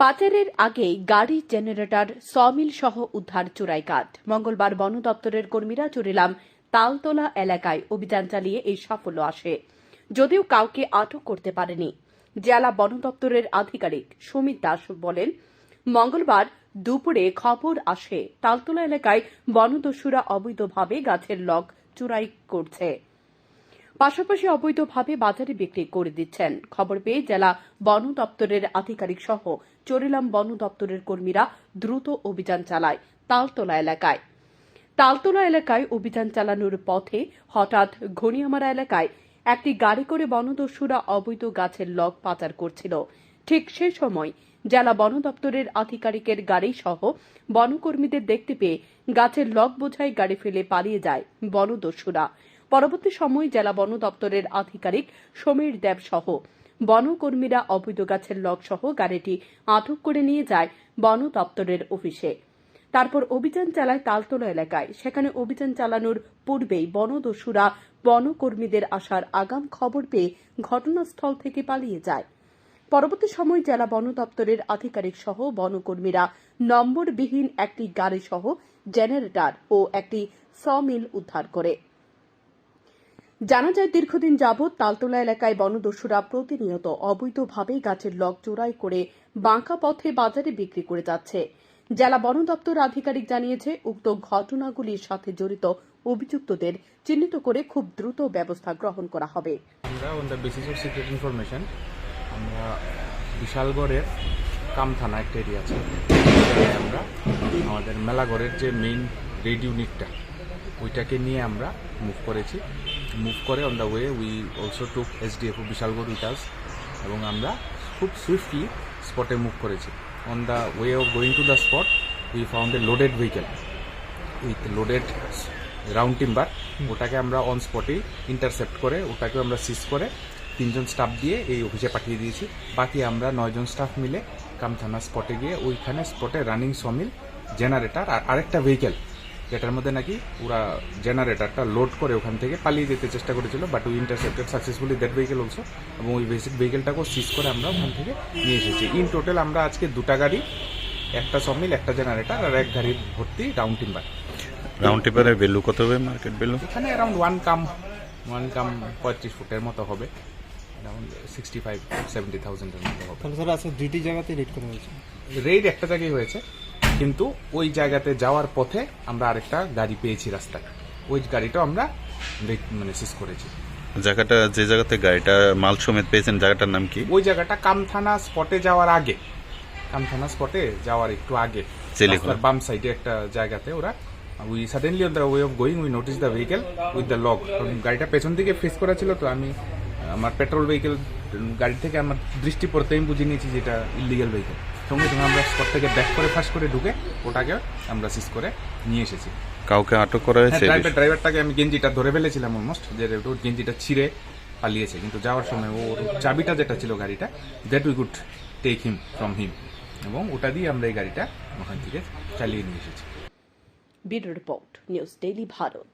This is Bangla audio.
পাচারের আগেই গাড়ি, জেনারেটর, সমিল সহ উদ্ধার চোরাই কাঠ। মঙ্গলবার বন দপ্তরের কর্মীরা চুরিলাম তালতলা এলাকায় অভিযান চালিয়ে এই সাফল্য আসে, যদিও কাউকে আটক করতে পারেনি। জেলা বন দপ্তরের আধিকারিক সুমিত দাস বলেন, মঙ্গলবার দুপুরে খবর আসে তালতলা এলাকায় বনদস্যুরা অবৈধভাবে গাছের লগ চুরাই করছে, পাশাপাশি অবৈধভাবে বাজারে বিক্রি করে দিচ্ছেন। খবর পেয়ে জেলা বন দপ্তরের আধিকারিক সহ চরিলাম বন দপ্তরের কর্মীরা দ্রুত অভিযান চালায় তালতলা এলাকায় অভিযান চালানোর পথে হঠাৎ ঘনিয়ামারা এলাকায় একটি গাড়ি করে বনদস্যুরা অবৈধ গাছের লগ পাচার করছিল। ঠিক সে সময় জেলা বন দপ্তরের আধিকারিকের গাড়ি সহ বনকর্মীদের দেখতে পেয়ে গাছের লগ বোঝাই গাড়ি ফেলে পালিয়ে যায় বনদস্যুরা। পরবর্তী সময় জেলা বন দপ্তরের আধিকারিক সমীর দেব সহ বনকর্মীরা অবৈধ গাছের লগ সহ গাড়িটি আটক করে নিয়ে যায় বন দপ্তরের অফিসে। তারপর অভিযান চালায় তালতলা এলাকায়। সেখানে অভিযান চালানোর পূর্বেই বনদস্যুরা বনকর্মীদের আসার আগাম খবর পেয়ে ঘটনাস্থল থেকে পালিয়ে যায়। পরবর্তী সময় জেলা বন দপ্তরের আধিকারিক সহ বনকর্মীরা নম্বরবিহীন একটি গাড়ি সহ জেনারেটর ও একটি সমিল উদ্ধার করে। জানা যায়, দীর্ঘদিন যাবৎ তালতলা এলাকায় বনদস্যুরা প্রতিনিয়ত অবৈধভাবে গাছের লগ চোরাই করে বাঁকা পথে বাজারে বিক্রি করে যাচ্ছে। জেলা বন দপ্তর আধিকারিক জানিয়েছে, উক্ত ঘটনাগুলির সাথে জড়িত অভিযুক্তদের চিহ্নিত করে খুব দ্রুত ব্যবস্থা গ্রহণ করা হবে। আমরা on the basis of secret information আমরা বিশালগড়ের কাম থানা একটা এরিয়া আছে, আমরা আমাদের মেলাগড়ের যে মেইন রেড ইউনিটটা ওইটাকে নিয়ে আমরা মুভ করে on the way we also took SDF Bishalgarh with us, এবং আমরা খুব সুইফটলি স্পটে মুভ করেছি। On the way of going to the spot we found a loaded vehicle with loaded round timber. ওটাকে আমরা অন স্পটেই ইন্টারসেপ্ট করে ওটাকে আমরা সিজ করে 3 জন স্টাফ দিয়ে এই অফিসে পাঠিয়ে দিয়েছি। বাকি আমরা 9 জন স্টাফ মিলে কাম থানা স্পটে গিয়ে ওইখানে স্পটে রানিং সমিল, জেনারেটর আর আরেকটা ভেহিকেল, যেটার মধ্যে নাকি ওরা জেনারেটরটা লোড করে ওখান থেকে পালিয়ে যেতে চেষ্টা করেছিল, but we intercepted successfully that vehicle also, এবং ওই বেসিক ভেহিকেলটাকেও সিজ করে আমরা ওখান থেকে নিয়ে এসেছি। ইন টোটাল আমরা আজকে 2টা গাড়ি, একটা সমিল, একটা জেনারেটর আর এক গাড়ি ভর্তি রাউন্ড টিম্বার। রাউন্ড টিম্বারের ভ্যালু কত হবে, মার্কেট ভ্যালু? এখানে অ্যারাউন্ড 1 কাম 35 ফুটের মতো হবে, অ্যারাউন্ড 65-70,000 এর মতো হবে। তাহলে স্যার আজকে 2টি জায়গাতে রেড করা হয়েছে? রেড একটা জায়গায় হয়েছে, কিন্তু ওই জায়গাতে যাওয়ার পথে আমরা আরেকটা গাড়ি পেয়েছি রাস্তায়, ওই গাড়িটাও আমরা সিজ করেছি। জায়গাটা, যে জায়গাতে গাড়িটা মাল সমেত পেয়েছেন, জায়গাটার নাম কি? ওই জায়গাটা কামথানা স্পটে যাওয়ার আগে, কামথানা স্পটে যাওয়ার একটু আগে বাম সাইডে একটা জায়গাতে ওরা we suddenly on the way of going we notice the vehicle with the log. গাড়িটা পেছন দিকে ফেস করা ছিল, তো আমি আমার পেট্রোল ভেহিকেল গাড়ি থেকে আমার দৃষ্টি পড়তে আমি বুঝে নিয়েছি যেটা ইলিগাল ভেহিকেল। সঙ্গে সঙ্গে আমরা স্পট থেকে ব্যাক করে ফার্স্ট করে ঢুকে ওটাকে আমরা সিজ করে নিয়ে এসেছি। কাউকে আটক করা হয়েছে? ড্রাইভারটাকে আমি গেঞ্জিটা ধরে ফেলেছিলাম অলমোস্ট, যে ওর গেঞ্জিটা ছিঁড়ে পালিয়েছে, কিন্তু যাওয়ার সময় ওর চাবিটা যেটা ছিল গাড়িটা, that we could take him from him, এবং ওটা দিয়ে আমরা এই গাড়িটা ওখান থেকে চালিয়ে নিয়ে এসেছি। Bureau report, news daily Bharat.